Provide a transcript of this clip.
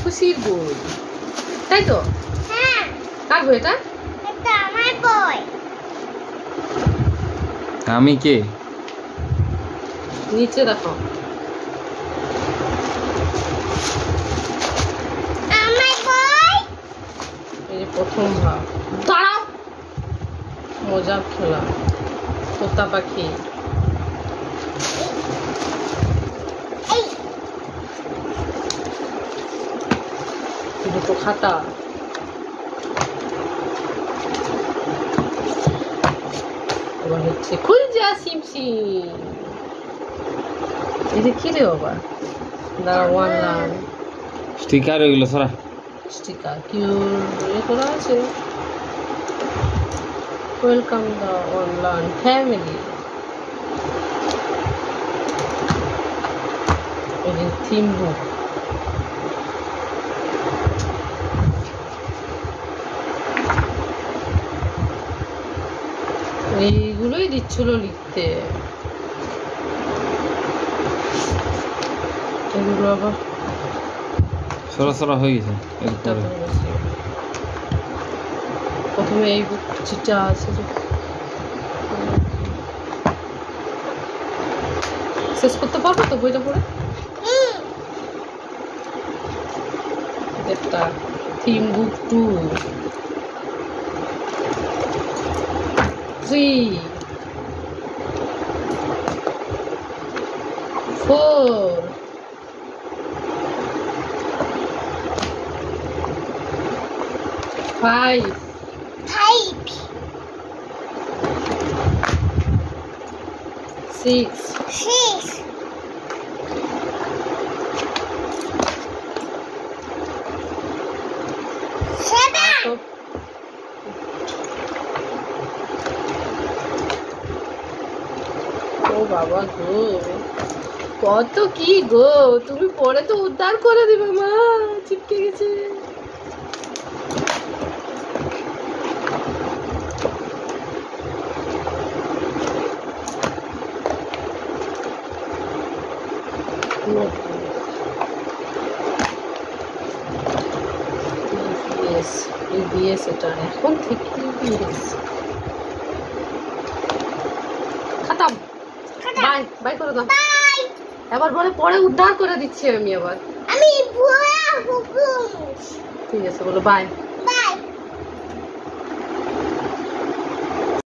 খুশির বই, তাই তো? হ্যাঁ। কার বই এটা? এটা আমার বই। আমি কে? নিচে দেখো। আমার বই। এই যে প্রথম ভাগ। দাঁড়াও, মজার খেলা, তোতা পাখি। এই দুটো খাতা, এবার হচ্ছে খুলজা সিমসিম। এই যে কি রে বাবা, দাঁড়া, ওয়ান লাইন স্টিকার ওইগুলো সরা। স্টিকার কিউ ইয়ে করা আছে। Welcome the online family. এই যে থিম বুক। এইগুলোই দিচ্ছিল লিখতে, এগুলো আবার সরা সরা হয়ে গেছে এরপরে। প্রথমে এই চিঠা আছে যে শেষ করতে পারবো তো বইটা পড়ে? একটা থিম বুক 2 3 4 5 type 6 6 7 ও বাবা গো, কত কি গো, তুমি পরে তো উদ্ধার করে দিবে মা, চিপকে গেছে। ইবিএস এটা এখন থেকে ইবিএস খতম। বাই বাই করে দাও। বাই। এবার বলে পরে উদ্ধার করে দিচ্ছি আমি আবার। আমি ভুয়া হুকুম। ঠিক আছে, বলো বাই।